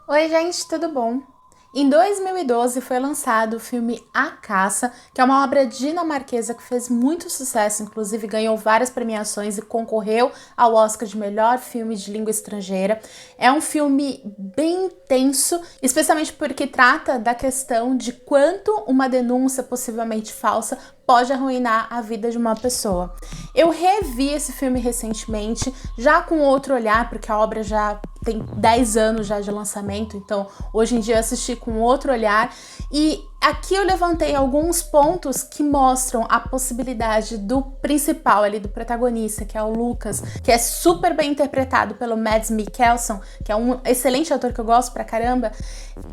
Oi, gente, tudo bom? Em 2012 foi lançado o filme A Caça, que é uma obra dinamarquesa que fez muito sucesso, inclusive ganhou várias premiações e concorreu ao Oscar de melhor filme de língua estrangeira. É um filme bem intenso, especialmente porque trata da questão de quanto uma denúncia possivelmente falsa pode arruinar a vida de uma pessoa. Eu revi esse filme recentemente, já com outro olhar, porque a obra já tem 10 anos já de lançamento, então hoje em dia eu assisti com outro olhar e aqui eu levantei alguns pontos que mostram a possibilidade do principal ali, do protagonista, que é o Lucas, que é super bem interpretado pelo Mads Mikkelsen, que é um excelente ator que eu gosto pra caramba,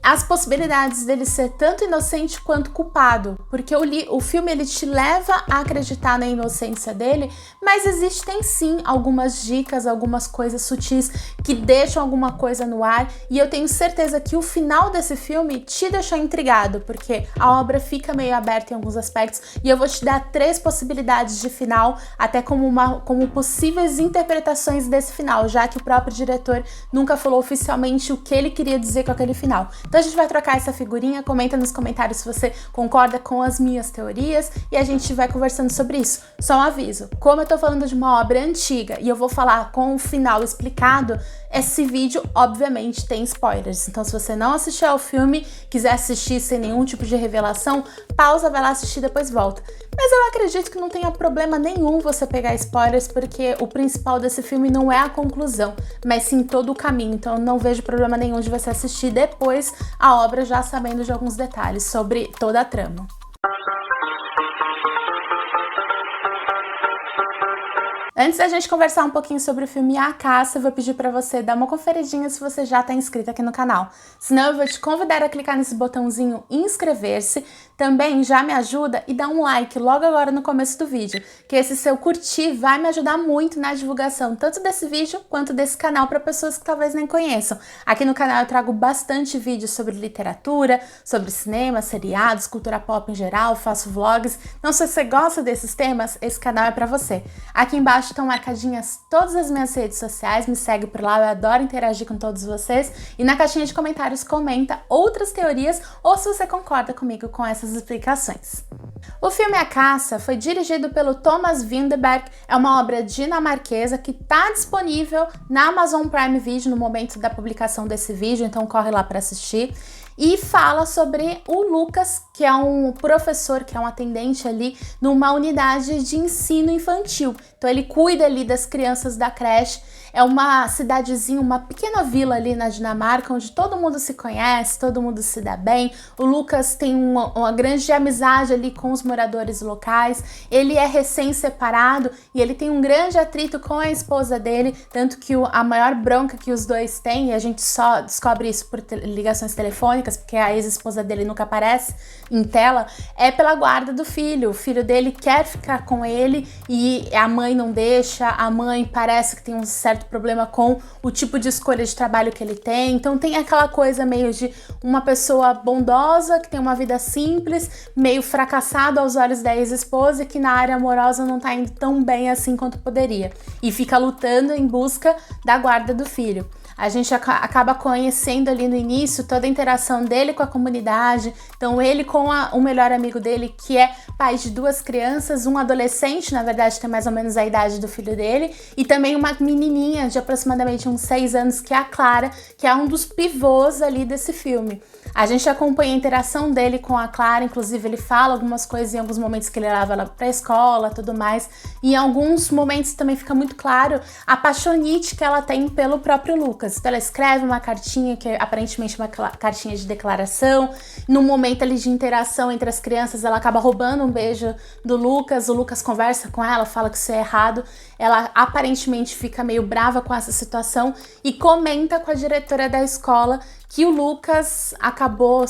as possibilidades dele ser tanto inocente quanto culpado, porque o filme ele te leva a acreditar na inocência dele, mas existem sim algumas dicas, algumas coisas sutis que deixam alguma coisa no ar, e eu tenho certeza que o final desse filme te deixou intrigado, porque a obra fica meio aberta em alguns aspectos, e eu vou te dar 3 possibilidades de final, até como possíveis interpretações desse final, já que o próprio diretor nunca falou oficialmente o que ele queria dizer com aquele final. Então a gente vai trocar essa figurinha, comenta nos comentários se você concorda com as minhas teorias, e a gente vai conversando sobre isso. Só um aviso, como eu tô falando de uma obra antiga, e eu vou falar com o final explicado, esse vídeo, obviamente, tem spoilers. Então, se você não assistiu ao filme, quiser assistir sem nenhum tipo de revelação, pausa, vai lá assistir, depois volta. Mas eu acredito que não tenha problema nenhum você pegar spoilers, porque o principal desse filme não é a conclusão, mas sim todo o caminho. Então, eu não vejo problema nenhum de você assistir depois a obra, já sabendo de alguns detalhes sobre toda a trama. Antes da gente conversar um pouquinho sobre o filme A Caça, eu vou pedir para você dar uma conferidinha se você já está inscrito aqui no canal. Senão eu vou te convidar a clicar nesse botãozinho inscrever-se. Também já me ajuda e dá um like logo agora no começo do vídeo, que esse seu curtir vai me ajudar muito na divulgação tanto desse vídeo quanto desse canal para pessoas que talvez nem conheçam. Aqui no canal eu trago bastante vídeos sobre literatura, sobre cinema, seriados, cultura pop em geral, faço vlogs. Então se você gosta desses temas, esse canal é para você. Aqui embaixo estão marcadinhas todas as minhas redes sociais, me segue por lá, eu adoro interagir com todos vocês. E na caixinha de comentários comenta outras teorias ou se você concorda comigo com essas explicações. O filme A Caça foi dirigido pelo Thomas Vinterberg, é uma obra dinamarquesa que está disponível na Amazon Prime Video no momento da publicação desse vídeo, então corre lá para assistir. E fala sobre o Lucas, que é um professor, que é um atendente ali numa unidade de ensino infantil. Então ele cuida ali das crianças da creche. É uma cidadezinha, uma pequena vila ali na Dinamarca, onde todo mundo se conhece, todo mundo se dá bem. O Lucas tem uma grande amizade ali com os moradores locais. Ele é recém-separado e ele tem um grande atrito com a esposa dele, tanto que a maior bronca que os dois têm, e a gente só descobre isso por ligações telefônicas, porque a ex-esposa dele nunca aparece em tela, é pela guarda do filho. O filho dele quer ficar com ele e a mãe não deixa, a mãe parece que tem um certo problema com o tipo de escolha de trabalho que ele tem, então tem aquela coisa meio de uma pessoa bondosa, que tem uma vida simples, meio fracassado aos olhos da ex-esposa e que na área amorosa não tá indo tão bem assim quanto poderia, e fica lutando em busca da guarda do filho. A gente acaba conhecendo ali no início toda a interação dele com a comunidade, então ele com o melhor amigo dele, que é pai de 2 crianças, um adolescente, na verdade tem mais ou menos a idade do filho dele, e também uma menininha de aproximadamente uns 6 anos, que é a Clara, que é um dos pivôs ali desse filme. A gente acompanha a interação dele com a Clara, inclusive ele fala algumas coisas em alguns momentos que ele leva ela pra escola, tudo mais, e em alguns momentos também fica muito claro a paixonite que ela tem pelo próprio Lucas. Então ela escreve uma cartinha, que é aparentemente uma cartinha de declaração, no momento ali de interação entre as crianças ela acaba roubando um beijo do Lucas, o Lucas conversa com ela, fala que isso é errado, ela aparentemente fica meio brava com essa situação e comenta com a diretora da escola que o Lucas acabou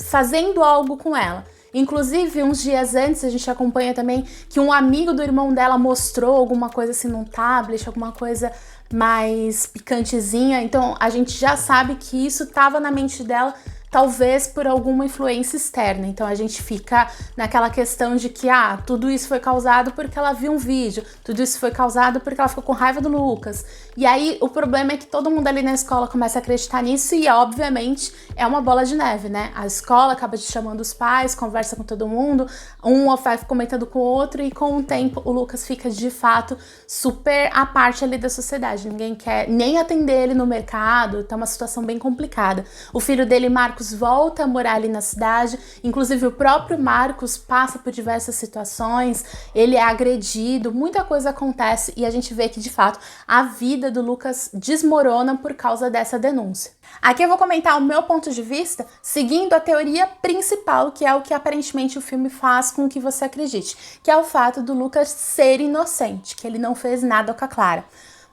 fazendo algo com ela. Inclusive, uns dias antes, a gente acompanha também que um amigo do irmão dela mostrou alguma coisa assim num tablet, alguma coisa mais picantezinha. Então, a gente já sabe que isso estava na mente dela talvez por alguma influência externa. Então a gente fica naquela questão de que, tudo isso foi causado porque ela viu um vídeo, tudo isso foi causado porque ela ficou com raiva do Lucas. E aí o problema é que todo mundo ali na escola começa a acreditar nisso e, obviamente, é uma bola de neve, né? A escola acaba chamando os pais, conversa com todo mundo, um vai comentando com o outro e com o tempo o Lucas fica, de fato, super à parte ali da sociedade. Ninguém quer nem atender ele no mercado, tá uma situação bem complicada. O filho dele, Marcos, volta a morar ali na cidade, inclusive o próprio Marcos passa por diversas situações, ele é agredido, muita coisa acontece e a gente vê que, de fato, a vida do Lucas desmorona por causa dessa denúncia. Aqui eu vou comentar o meu ponto de vista seguindo a teoria principal, que é o que aparentemente o filme faz com que você acredite, que é o fato do Lucas ser inocente, que ele não fez nada com a Clara.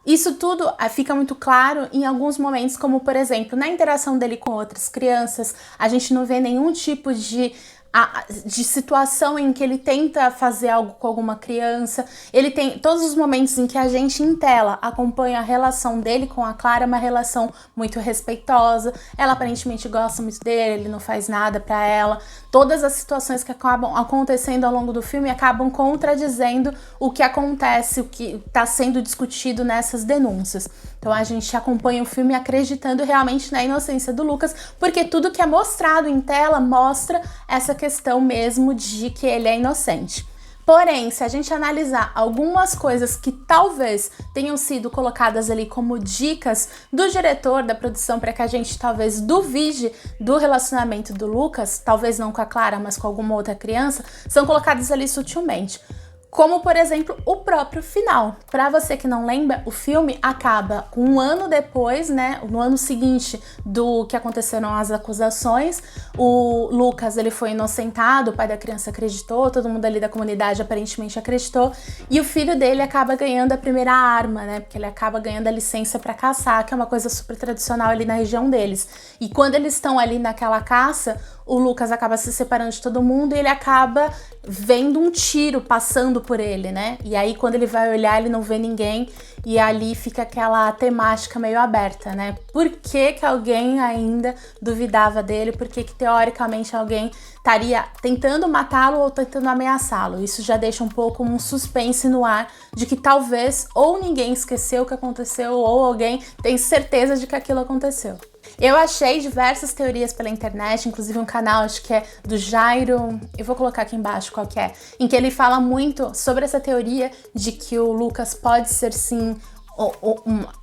Isso tudo fica muito claro em alguns momentos, como por exemplo, na interação dele com outras crianças, a gente não vê nenhum tipo de situação em que ele tenta fazer algo com alguma criança. Ele tem todos os momentos em que a gente em tela acompanha a relação dele com a Clara, uma relação muito respeitosa. Ela aparentemente gosta muito dele, ele não faz nada pra ela. Todas as situações que acabam acontecendo ao longo do filme acabam contradizendo o que acontece, o que está sendo discutido nessas denúncias. Então a gente acompanha o filme acreditando realmente na inocência do Lucas, porque tudo que é mostrado em tela mostra essa questão mesmo de que ele é inocente. Porém, se a gente analisar algumas coisas que talvez tenham sido colocadas ali como dicas do diretor da produção para que a gente talvez duvide do relacionamento do Lucas, talvez não com a Clara, mas com alguma outra criança, são colocadas ali sutilmente. Como, por exemplo, o próprio final. Para você que não lembra, o filme acaba um ano depois, né, no ano seguinte do que aconteceram as acusações. O Lucas, ele foi inocentado, o pai da criança acreditou, todo mundo ali da comunidade aparentemente acreditou, e o filho dele acaba ganhando a primeira arma, né, porque ele acaba ganhando a licença para caçar, que é uma coisa super tradicional ali na região deles. E quando eles estão ali naquela caça, o Lucas acaba se separando de todo mundo e ele acaba vendo um tiro passando por ele, né? E aí quando ele vai olhar, ele não vê ninguém e ali fica aquela temática meio aberta, né? Por que que alguém ainda duvidava dele? Por que que teoricamente alguém estaria tentando matá-lo ou tentando ameaçá-lo? Isso já deixa um pouco um suspense no ar de que talvez ou ninguém esqueceu o que aconteceu ou alguém tem certeza de que aquilo aconteceu. Eu achei diversas teorias pela internet, inclusive um canal, acho que é do Jairo, eu vou colocar aqui embaixo qual que é, em que ele fala muito sobre essa teoria de que o Lucas pode ser sim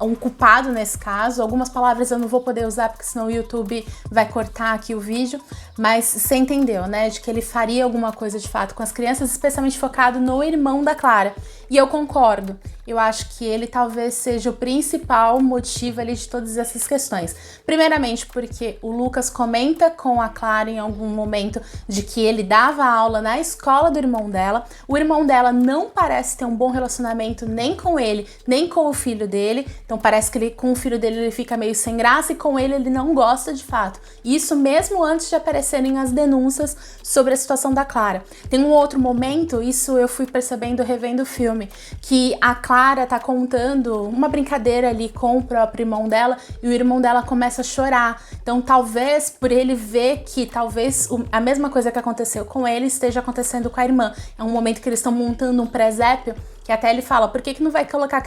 um culpado nesse caso. Algumas palavras eu não vou poder usar porque senão o YouTube vai cortar aqui o vídeo, mas você entendeu, né? De que ele faria alguma coisa de fato com as crianças, especialmente focado no irmão da Clara. E eu concordo. Eu acho que ele talvez seja o principal motivo ali de todas essas questões. Primeiramente porque o Lucas comenta com a Clara em algum momento de que ele dava aula na escola do irmão dela. O irmão dela não parece ter um bom relacionamento nem com ele, nem com o filho dele. Então parece que com o filho dele ele fica meio sem graça e com ele não gosta de fato. Isso mesmo antes de aparecerem as denúncias sobre a situação da Clara. Tem um outro momento, isso eu fui percebendo revendo o filme, que a Clara tá contando uma brincadeira ali com o próprio irmão dela e o irmão dela começa a chorar. Então talvez por ele ver que talvez a mesma coisa que aconteceu com ele esteja acontecendo com a irmã. É um momento que eles estão montando um presépio, que até ele fala, por que que não vai colocar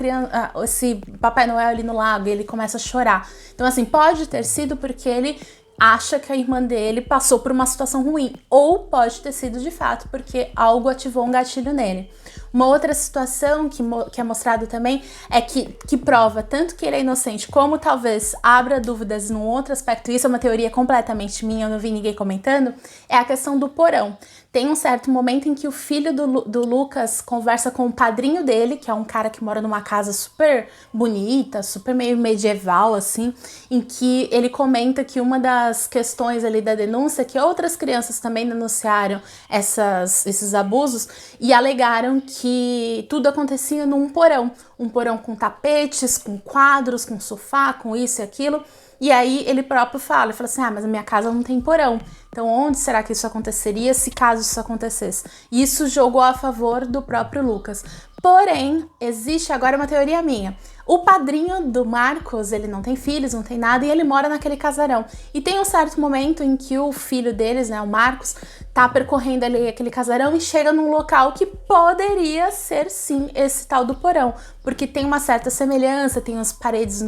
esse Papai Noel ali no lago? E ele começa a chorar. Então assim, pode ter sido porque ele acha que a irmã dele passou por uma situação ruim, ou pode ter sido de fato porque algo ativou um gatilho nele. Uma outra situação que é mostrado também é que prova tanto que ele é inocente, como talvez abra dúvidas num outro aspecto, isso é uma teoria completamente minha, eu não vi ninguém comentando, é a questão do porão. Tem um certo momento em que o filho do Lucas conversa com o padrinho dele, que é um cara que mora numa casa super bonita, super meio medieval, assim, em que ele comenta que uma das questões ali da denúncia é que outras crianças também denunciaram esses abusos e alegaram que tudo acontecia num porão. Um porão com tapetes, com quadros, com sofá, com isso e aquilo. E aí ele próprio fala assim, ah, mas a minha casa não tem porão. Então onde será que isso aconteceria se caso isso acontecesse? E isso jogou a favor do próprio Lucas. Porém, existe agora uma teoria minha. O padrinho do Marcos, ele não tem filhos, não tem nada, e ele mora naquele casarão. E tem um certo momento em que o filho deles, né, o Marcos, tá percorrendo ali aquele casarão e chega num local que poderia ser, sim, esse tal do porão. Porque tem uma certa semelhança, tem as paredes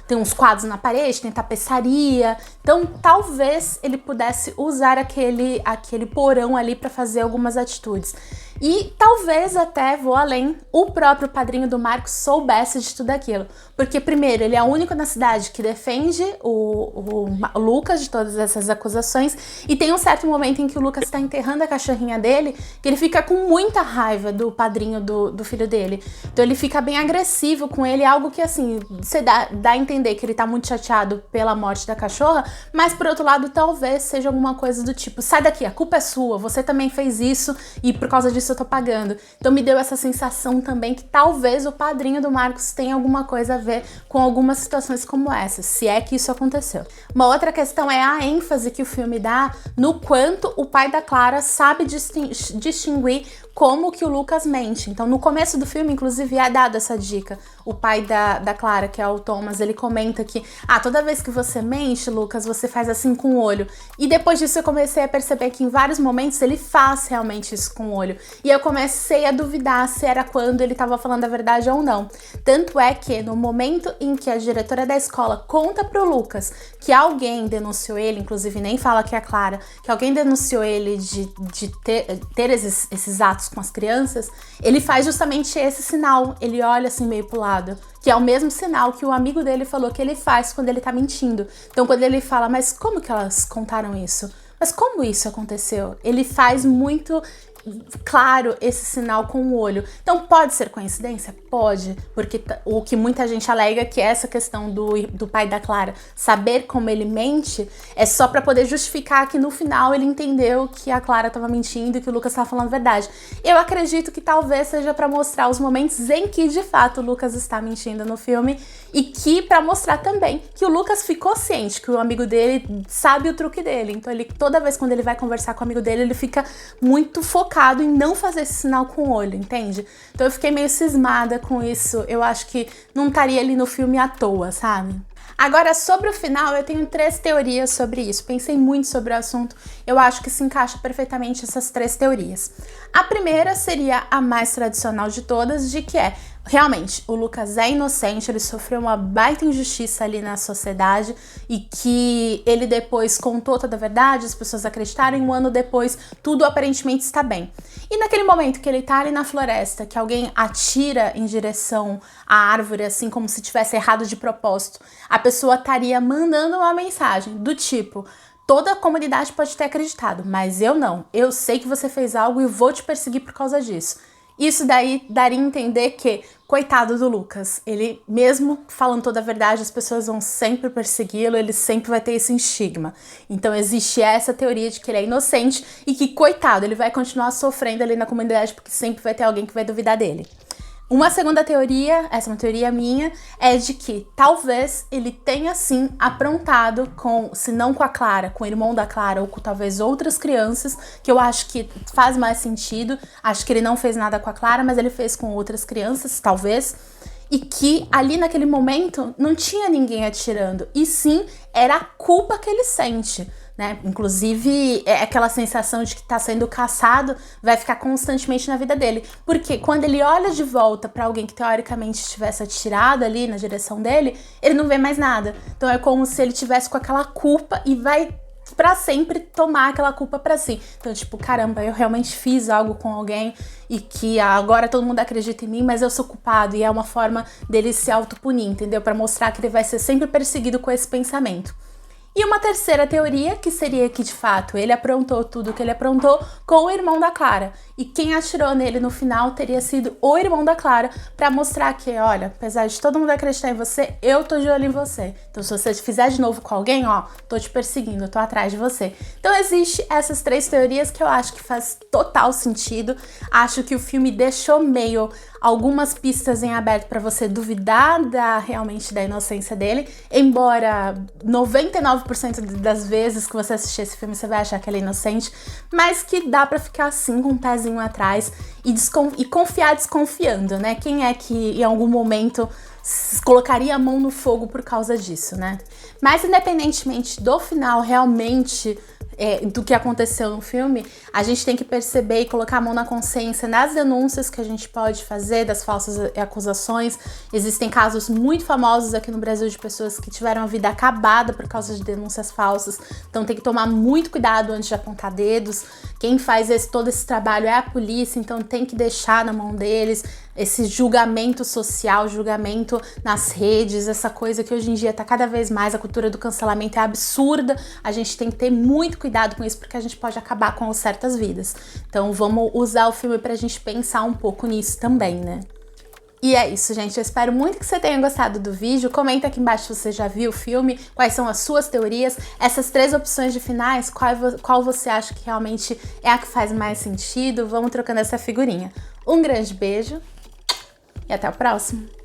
tem uns quadros na parede, tem tapeçaria. Então, talvez ele pudesse usar aquele porão ali para fazer algumas atitudes. E talvez até, vou além, o próprio padrinho do Marcos soubesse de tudo aquilo. Porque, primeiro, ele é o único na cidade que defende o Lucas de todas essas acusações. E tem um certo momento em que o Lucas está enterrando a cachorrinha dele, que ele fica com muita raiva do padrinho do filho dele. Então ele fica bem agressivo com ele, algo que, assim, você dá a entender que ele tá muito chateado pela morte da cachorra, mas, por outro lado, talvez seja alguma coisa do tipo, sai daqui, a culpa é sua, você também fez isso e por causa disso eu tô pagando. Então me deu essa sensação também que talvez o padrinho do Marcos tenha alguma coisa a ver com algumas situações como essa, se é que isso aconteceu. Uma outra questão é a ênfase que o filme dá no quanto o pai da Clara sabe distinguir como que o Lucas mente. Então, no começo do filme, inclusive, é dada essa dica. O pai da Clara, que é o Thomas, ele comenta que toda vez que você mente, Lucas, você faz assim com o olho. E depois disso eu comecei a perceber que em vários momentos ele faz realmente isso com o olho. E eu comecei a duvidar se era quando ele estava falando a verdade ou não. Tanto é que no momento em que a diretora da escola conta pro Lucas que alguém denunciou ele, inclusive nem fala que é a Clara, que alguém denunciou ele de ter esses atos com as crianças, ele faz justamente esse sinal, ele olha assim meio pro lado, que é o mesmo sinal que o amigo dele falou que ele faz quando ele tá mentindo. Então quando ele fala, mas como que elas contaram isso? Mas como isso aconteceu? Ele faz muito claro esse sinal com o olho. Então pode ser coincidência? Pode, porque o que muita gente alega que essa questão do pai da Clara saber como ele mente é só pra poder justificar que no final ele entendeu que a Clara tava mentindo e que o Lucas tava falando a verdade. Eu acredito que talvez seja pra mostrar os momentos em que de fato o Lucas está mentindo no filme e que pra mostrar também que o Lucas ficou ciente que o amigo dele sabe o truque dele. Então ele, toda vez quando ele vai conversar com o amigo dele, ele fica muito focado em não fazer esse sinal com o olho, entende? Então eu fiquei meio cismada com isso. Eu acho que não estaria ali no filme à toa, sabe? Agora, sobre o final, eu tenho 3 teorias sobre isso. Pensei muito sobre o assunto. Eu acho que se encaixa perfeitamente essas 3 teorias. A primeira seria a mais tradicional de todas, de que realmente, o Lucas é inocente, ele sofreu uma baita injustiça ali na sociedade e que ele depois contou toda a verdade, as pessoas acreditaram e um ano depois tudo aparentemente está bem. E naquele momento que ele tá ali na floresta, que alguém atira em direção à árvore, assim como se tivesse errado de propósito, a pessoa estaria mandando uma mensagem do tipo: toda a comunidade pode ter acreditado, mas eu não. Eu sei que você fez algo e vou te perseguir por causa disso. Isso daí daria a entender que, coitado do Lucas, ele mesmo falando toda a verdade, as pessoas vão sempre persegui-lo, ele sempre vai ter esse estigma. Então existe essa teoria de que ele é inocente e que, coitado, ele vai continuar sofrendo ali na comunidade porque sempre vai ter alguém que vai duvidar dele. Uma segunda teoria, essa é uma teoria minha, é de que talvez ele tenha sim aprontado se não com a Clara, com o irmão da Clara ou com talvez outras crianças, que eu acho que faz mais sentido. Acho que ele não fez nada com a Clara, mas ele fez com outras crianças, talvez. E que ali naquele momento não tinha ninguém atirando, e sim era a culpa que ele sente. Né? Inclusive, é aquela sensação de que está sendo caçado vai ficar constantemente na vida dele. Porque quando ele olha de volta para alguém que teoricamente estivesse atirado ali na direção dele, ele não vê mais nada. Então é como se ele tivesse com aquela culpa e vai pra sempre tomar aquela culpa pra si. Então, tipo, caramba, eu realmente fiz algo com alguém e que agora todo mundo acredita em mim, mas eu sou culpado. E é uma forma dele se autopunir, entendeu? Pra mostrar que ele vai ser sempre perseguido com esse pensamento. E uma terceira teoria, que seria que, de fato, ele aprontou tudo que ele aprontou com o irmão da Clara. E quem atirou nele no final teria sido o irmão da Clara, pra mostrar que, olha, apesar de todo mundo acreditar em você, eu tô de olho em você. Então, se você fizer de novo com alguém, ó, tô te perseguindo, tô atrás de você. Então, existe essas três teorias que eu acho que faz total sentido. Acho que o filme deixou meio algumas pistas em aberto pra você duvidar realmente da inocência dele, embora 99% das vezes que você assistir esse filme você vai achar que ele é inocente, mas que dá pra ficar assim com um pezinho atrás e confiar desconfiando, né? Quem é que em algum momento colocaria a mão no fogo por causa disso, né? Mas independentemente do final realmente do que aconteceu no filme, a gente tem que perceber e colocar a mão na consciência nas denúncias que a gente pode fazer, das falsas acusações. Existem casos muito famosos aqui no Brasil de pessoas que tiveram a vida acabada por causa de denúncias falsas, então tem que tomar muito cuidado antes de apontar dedos. Quem faz todo esse trabalho é a polícia, então tem que deixar na mão deles esse julgamento social, julgamento nas redes, essa coisa que hoje em dia tá cada vez mais, a cultura do cancelamento é absurda, a gente tem que ter muito cuidado com isso porque a gente pode acabar com certas vidas. Então vamos usar o filme pra gente pensar um pouco nisso também, né? E é isso, gente. Eu espero muito que você tenha gostado do vídeo. Comenta aqui embaixo se você já viu o filme, quais são as suas teorias. Essas três opções de finais, qual você acha que realmente é a que faz mais sentido? Vamos trocando essa figurinha. Um grande beijo e até o próximo!